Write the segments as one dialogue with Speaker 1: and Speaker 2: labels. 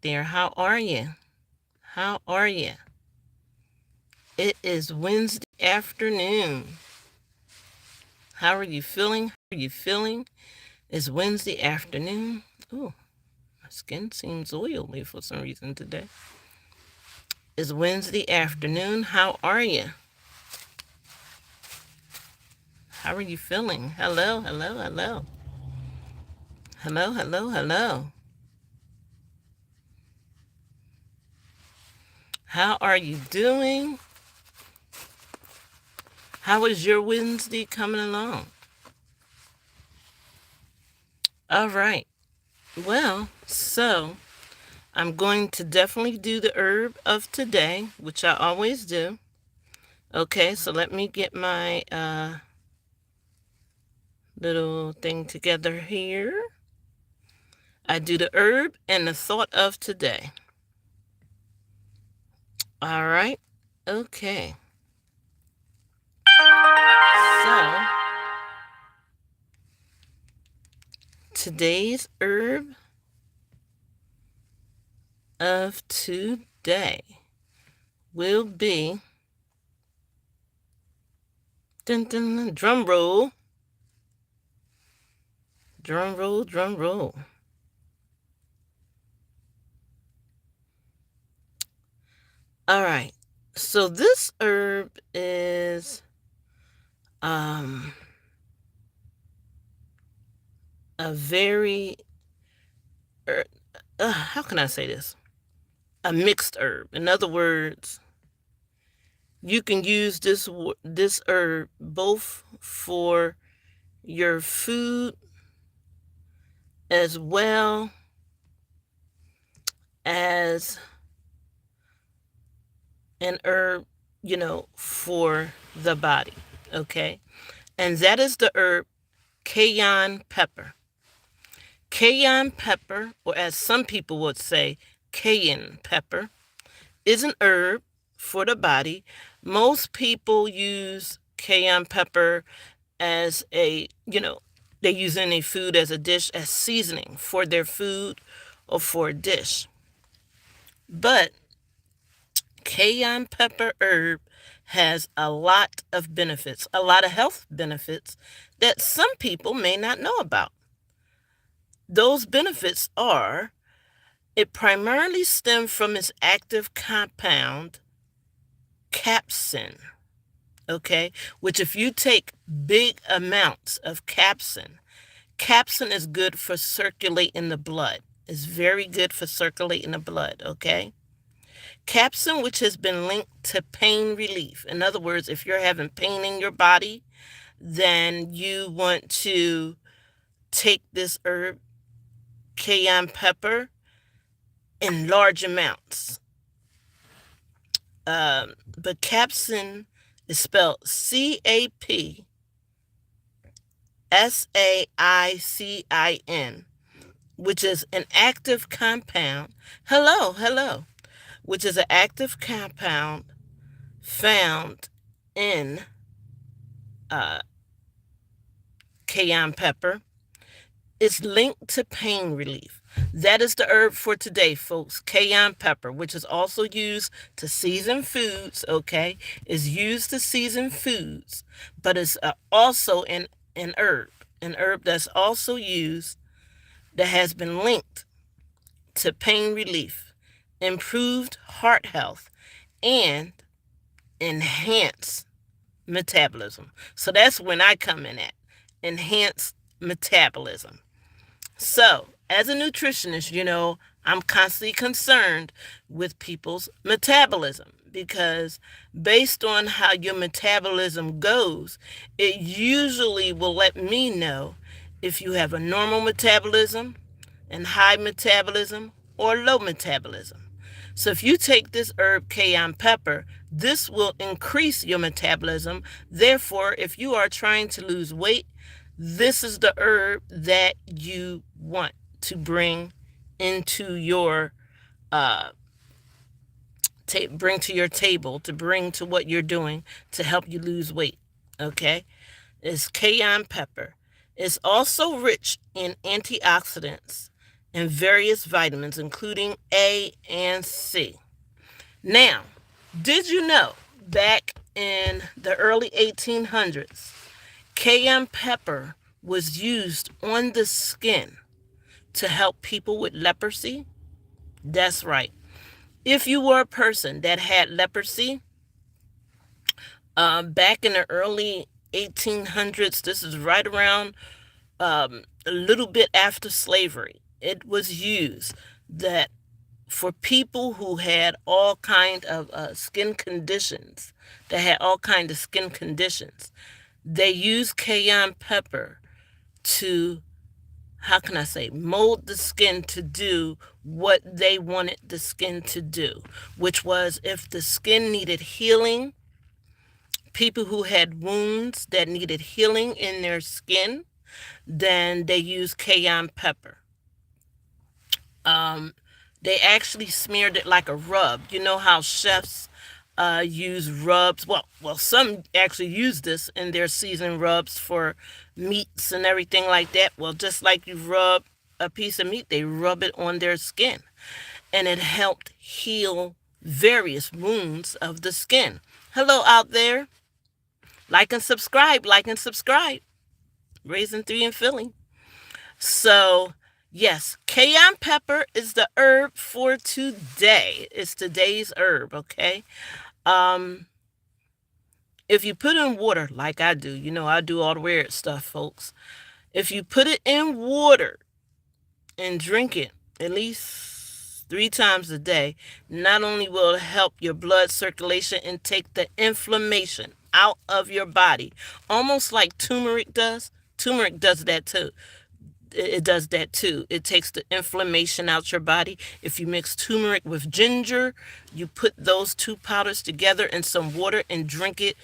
Speaker 1: there. How are you? How are you? It is Wednesday afternoon. How are you feeling? How are you feeling? It's Wednesday afternoon. Ooh, my skin seems oily for some reason today. It's Wednesday afternoon. How are you? How are you feeling? Hello, hello, hello. Hello, hello, hello. How are you doing? How is your Wednesday coming along? All right. Well, so I'm going to definitely do the herb of today, which I always do. Okay, so let me get my little thing together here. I do the herb and the thought of today. All right. Okay. So today's herb of today will be dun, dun, dun, drum roll. Drum roll, drum roll. All right. So this herb is a very how can I say this? A mixed herb. In other words, you can use this herb both for your food as well as an herb, for the body. Okay? And that is the herb Cayenne Pepper. Cayenne pepper, or as some people would say, Cayenne pepper, is an herb for the body. Most people use cayenne pepper as they use any food as a dish, as seasoning for their food or for a dish. But cayenne pepper herb has a lot of benefits, a lot of health benefits that some people may not know about. Those benefits are, it primarily stems from its active compound, capsaicin, okay? Which if you take big amounts of capsaicin is good for circulating the blood. It's very good for circulating the blood, okay? Capsaicin, which has been linked to pain relief. In other words, if you're having pain in your body, then you want to take this herb, cayenne pepper, in large amounts. But capsaicin is spelled CAPSAICIN, which is an active compound. Hello. Which is an active compound found in cayenne pepper. It's linked to pain relief. That is the herb for today, folks. Cayenne pepper, which is also used to season foods, okay? Is used to season foods, but it's also an herb that's also used, that has been linked to pain relief, improved heart health, and enhanced metabolism. So that's when I come in at enhanced metabolism. So, as a nutritionist, I'm constantly concerned with people's metabolism, because based on how your metabolism goes, it usually will let me know if you have a normal metabolism and high metabolism or low metabolism. So if you take this herb cayenne pepper, this will increase your metabolism. Therefore, if you are trying to lose weight, this is the herb that you want to bring into your bring to your table, to bring to what you're doing to help you lose weight. Okay? It's cayenne pepper. It's also rich in antioxidants and various vitamins, including A and C. Now, did you know back in the early 1800s, cayenne pepper was used on the skin to help people with leprosy? That's right. If you were a person that had leprosy, back in the early 1800s, this is right around a little bit after slavery, it was used that for people who had all kind of skin conditions, that had all kind of skin conditions, they used cayenne pepper to, how can I say, mold the skin to do what they wanted the skin to do, which was if the skin needed healing, people who had wounds that needed healing in their skin, then they used cayenne pepper. Um, they actually smeared it like a rub. You know how chefs use rubs? Well, some actually use this in their seasoned rubs for meats and everything like that. Well, just like you rub a piece of meat, they rub it on their skin, and it helped heal various wounds of the skin. Hello out there. Like and subscribe. Like and subscribe. Raising 3 and Philly. So, yes, cayenne pepper is the herb for today. It's today's herb, okay? Um, if you put in water, like I do, you know, I do all the weird stuff, folks. If you put it in water and drink it at least 3 times a day, not only will it help your blood circulation and take the inflammation out of your body, almost like turmeric does. Turmeric does that too. It does that too. It takes the inflammation out your body. If you mix turmeric with ginger, you put those two powders together in some water and drink it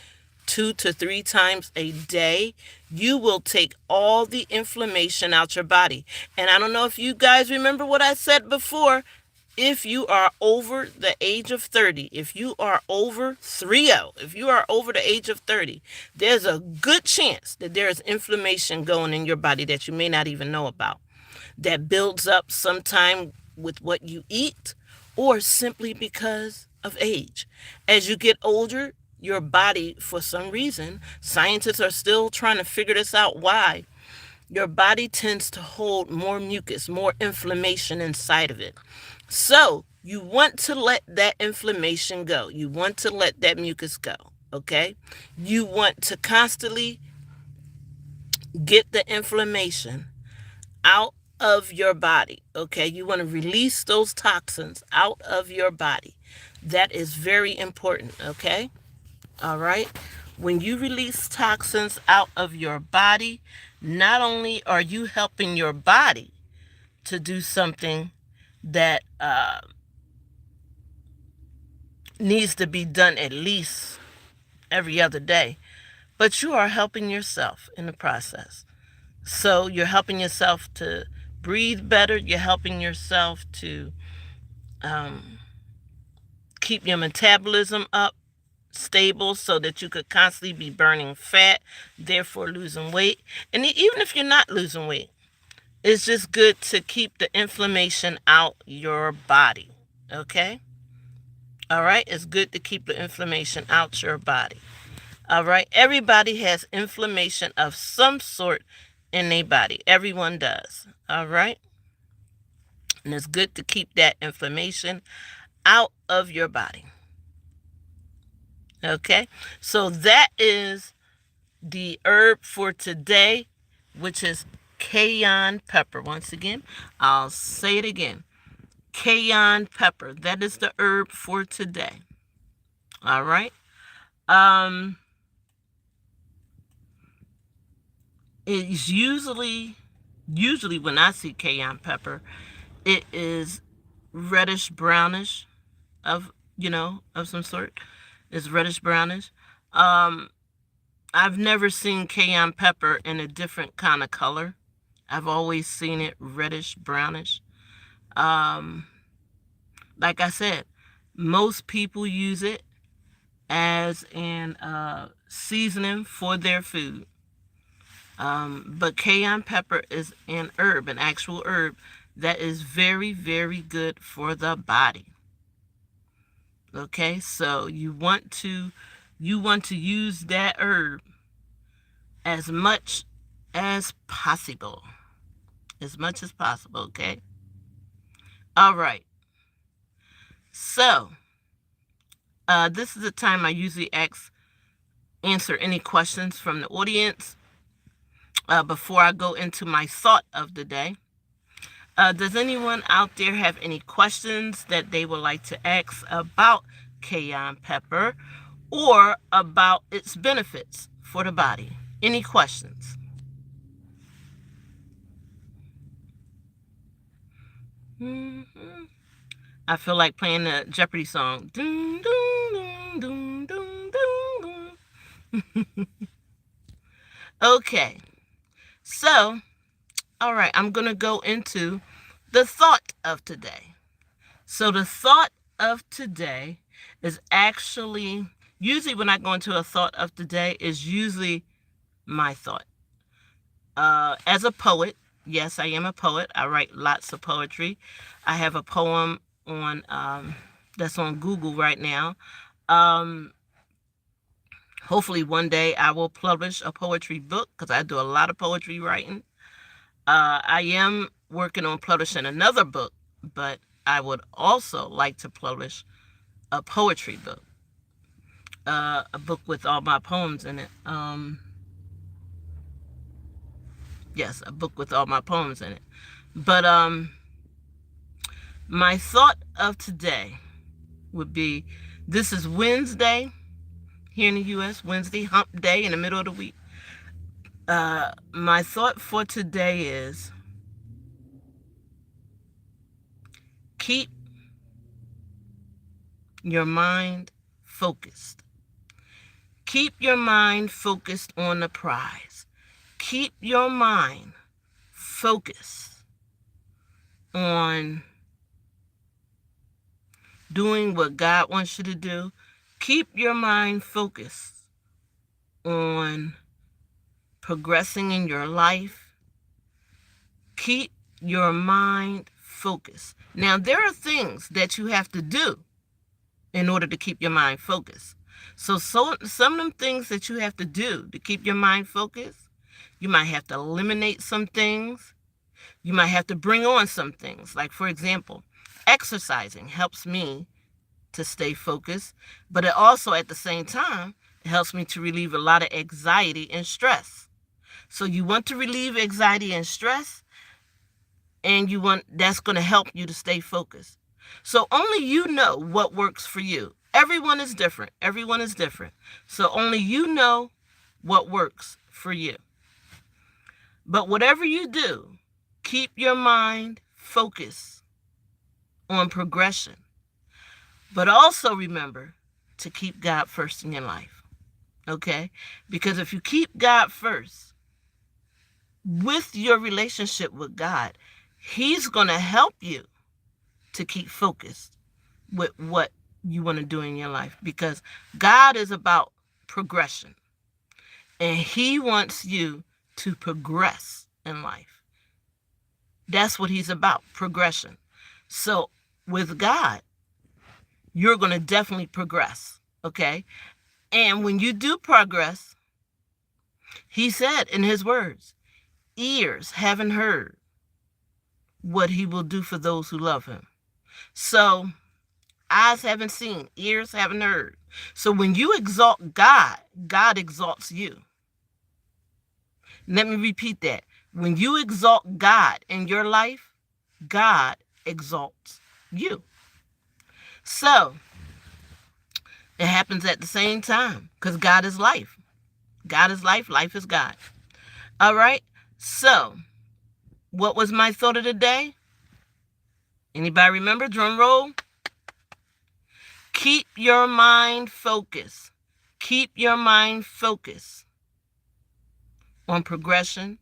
Speaker 1: 2 to 3 times a day, you will take all the inflammation out your body. And I don't know if you guys remember what I said before. If you are over the age of 30, if you are over 30, if you are over the age of 30, there's a good chance that there is inflammation going in your body that you may not even know about, that builds up sometime with what you eat or simply because of age. As you get older, your body, for some reason, scientists are still trying to figure this out why, your body tends to hold more mucus, more inflammation inside of it. So you want to let that inflammation go. You want to let that mucus go, okay? You want to constantly get the inflammation out of your body, okay? You want to release those toxins out of your body. That is very important, okay? All right? When you release toxins out of your body, not only are you helping your body to do something that needs to be done at least every other day, but you are helping yourself in the process. So you're helping yourself to breathe better. You're helping yourself to keep your metabolism up, stable, so that you could constantly be burning fat, therefore losing weight. And even if you're not losing weight, it's just good to keep the inflammation out your body, okay? All right, it's good to keep the inflammation out your body. All right, everybody has inflammation of some sort in their body. Everyone does. All right, and it's good to keep that inflammation out of your body. Okay, so that is the herb for today, which is cayenne pepper. Once again, I'll say it again. Cayenne pepper. That is the herb for today. All right. It's usually when I see cayenne pepper, it is reddish brownish of some sort. It's reddish brownish. I've never seen cayenne pepper in a different kind of color. I've always seen it reddish brownish. Like I said, most people use it as an seasoning for their food. But cayenne pepper is an herb, an actual herb that is very, very good for the body. Okay, so you want to use that herb as much as possible. As much as possible, okay? All right. So, this is the time I usually answer any questions from the audience before I go into my thought of the day. Does anyone out there have any questions that they would like to ask about cayenne pepper or about its benefits for the body? Any questions? Mm-hmm. I feel like playing the Jeopardy song. Dun, dun, dun, dun, dun, dun. Okay, so, all right, I'm going to go into the thought of today. So the thought of today is actually, usually when I go into a thought of today, is usually my thought. As a poet, yes, I am a poet. I write lots of poetry. I have a poem on that's on Google right now. Hopefully one day I will publish a poetry book because I do a lot of poetry writing. I am working on publishing another book, but I would also like to publish a poetry book, a book with all my poems in it. Yes, a book with all my poems in it. But my thought of today would be, this is Wednesday here in the U.S., Wednesday, hump day in the middle of the week. My thought for today is, keep your mind focused. Keep your mind focused on the prize. Keep your mind focused on doing what God wants you to do. Keep your mind focused on progressing in your life. Keep your mind focused. Now, there are things that you have to do in order to keep your mind focused. So some of them things that you have to do to keep your mind focused, you might have to eliminate some things. You might have to bring on some things. Like, for example, exercising helps me to stay focused, but it also, at the same time, it helps me to relieve a lot of anxiety and stress. So you want to relieve anxiety and stress, and that's going to help you to stay focused. So only you know what works for you. Everyone is different. Everyone is different. So only you know what works for you. But whatever you do, keep your mind focused on progression. But also remember to keep God first in your life. Okay? Because if you keep God first with your relationship with God, He's going to help you to keep focused with what you want to do in your life. Because God is about progression. And He wants you to progress in life. That's what He's about, progression. So with God, you're going to definitely progress, okay? And when you do progress, He said in His words, ears haven't heard what He will do for those who love Him. So eyes haven't seen, ears haven't heard. So when you exalt God, God exalts you. Let me repeat that. When you exalt God in your life, God exalts you. So it happens at the same time because God is life. God is life. Life is God. All right. So what was my thought of the day? Anybody remember? Drum roll. Keep your mind focused. Keep your mind focused on progression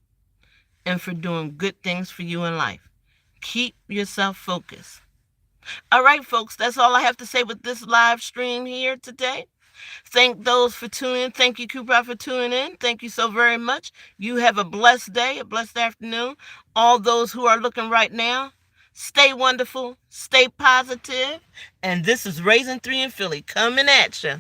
Speaker 1: and for doing good things for you in life. Keep yourself focused. All right, folks, that's all I have to say with this live stream here today. Thank those for tuning in. Thank you, Cooper, for tuning in. Thank you so very much. You have a blessed day, a blessed afternoon. All those who are looking right now, Stay wonderful, stay positive, and this is Raising 3 in Philly coming at you.